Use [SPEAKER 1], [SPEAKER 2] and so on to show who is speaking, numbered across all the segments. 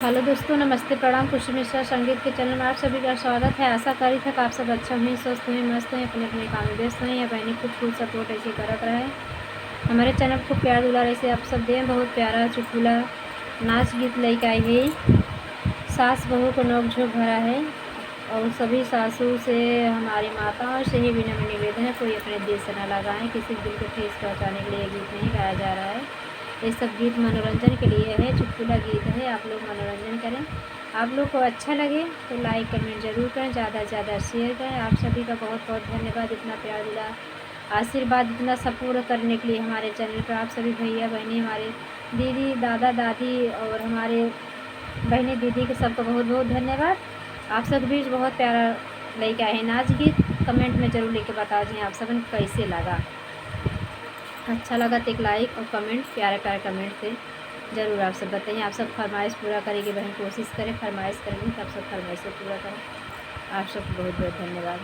[SPEAKER 1] Hello दोस्तों, नमस्ते, प्रणाम। खुशी मिश्रा संगीत के चैनल में आप सभी का स्वागत है। आशा करी था कि आप सब अच्छा हुए, स्वस्थ हुए, मस्त हुए, अपने अपने काम में व्यस्त हुए। या बहनी खूब फुल सपोर्ट ऐसे करत रहे। हमारे चैनल को प्यार दुलार ऐसे आप सब दें। बहुत प्यारा चुटकुला नाच गीत लेके आई है। सास बहू को नोक झोंक भरा है और सभी सासू से, हमारी माताओं से ही विनम्र निवेदन है, कोई अपने दिल से न लगाएं। किसी दिल को ठेस पहुँचाने के लिए गीत नहीं गाया जा रहा है। ये सब गीत मनोरंजन के लिए है, चुटकुला गीत है। आप लोग मनोरंजन करें। आप लोग को अच्छा लगे तो लाइक कमेंट ज़रूर करें, ज़्यादा से ज़्यादा शेयर करें। आप सभी का बहुत बहुत धन्यवाद, इतना प्यार दिला, आशीर्वाद, इतना सपोर्ट करने के लिए हमारे चैनल पर। आप सभी भैया बहनी, हमारे दीदी दादा दादी और हमारे बहनी दीदी के सबका बहुत बहुत धन्यवाद। आप सब भी बहुत प्यारा लेके आए हैं नाच गीत। कमेंट में ज़रूर लेके बता दें आप सबन कैसे लगा। अच्छा लगा तो एक लाइक और कमेंट, प्यारे प्यारे कमेंट से ज़रूर आप सब बताइए। आप सब फरमाइश पूरा करेंगे, बहन कोशिश करें, फरमाइश करेंगे तो आप सब फरमाइश से पूरा करें। आप सबको बहुत बहुत धन्यवाद।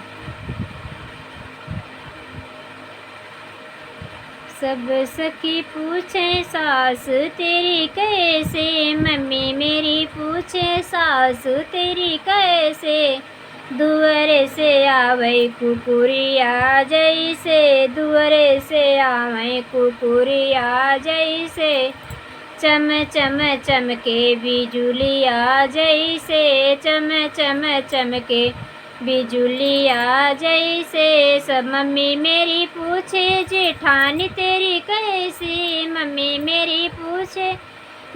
[SPEAKER 1] सब सखी पूछे सास तेरी कैसे, मम्मी मेरी पूछे सास तेरी कैसे। दुअरे से आवे कुकुरिया जैसे, दुअरे से आवे कुकुरिया जैसे। चम चम चमके बिजुलिया जैसे, चम चम चमके बिजुलिया जैसे। सब मम्मी मेरी पूछे जेठानी तेरी कैसी, मम्मी मेरी पूछे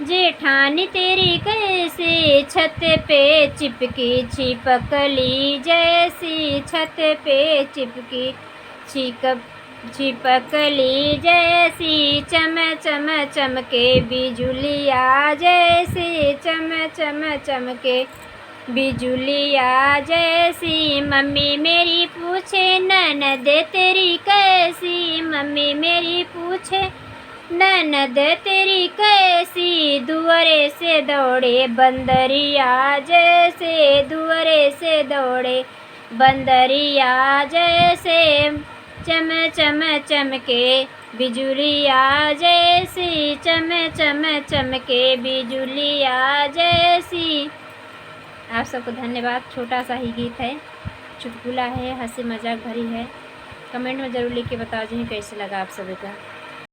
[SPEAKER 1] जेठानी तेरी कैसी। छत पे चिपकी छिपकली जैसी, छत पे चिपकी छिपकली जैसी। चम चम चमके बिजुलिया जैसी, चम चम चमके बिजुलिया जैसी। मम्मी मेरी पूछे ननद तेरी कैसी, मम्मी मेरी पूछे ननद तेरी कैसी। दुअरे से दौड़े बंदरिया जैसे, दुअरे से दौड़े बंदरिया जैसे। चम चम चमके बिजुलिया जैसी, चम चम चमके बिजुलिया जैसी। आप सबको धन्यवाद। छोटा सा ही गीत है, चुटकुला है, हंसी मजाक भरी है। कमेंट में ज़रूर लिख के बताओ जी कैसे लगा आप सभी का।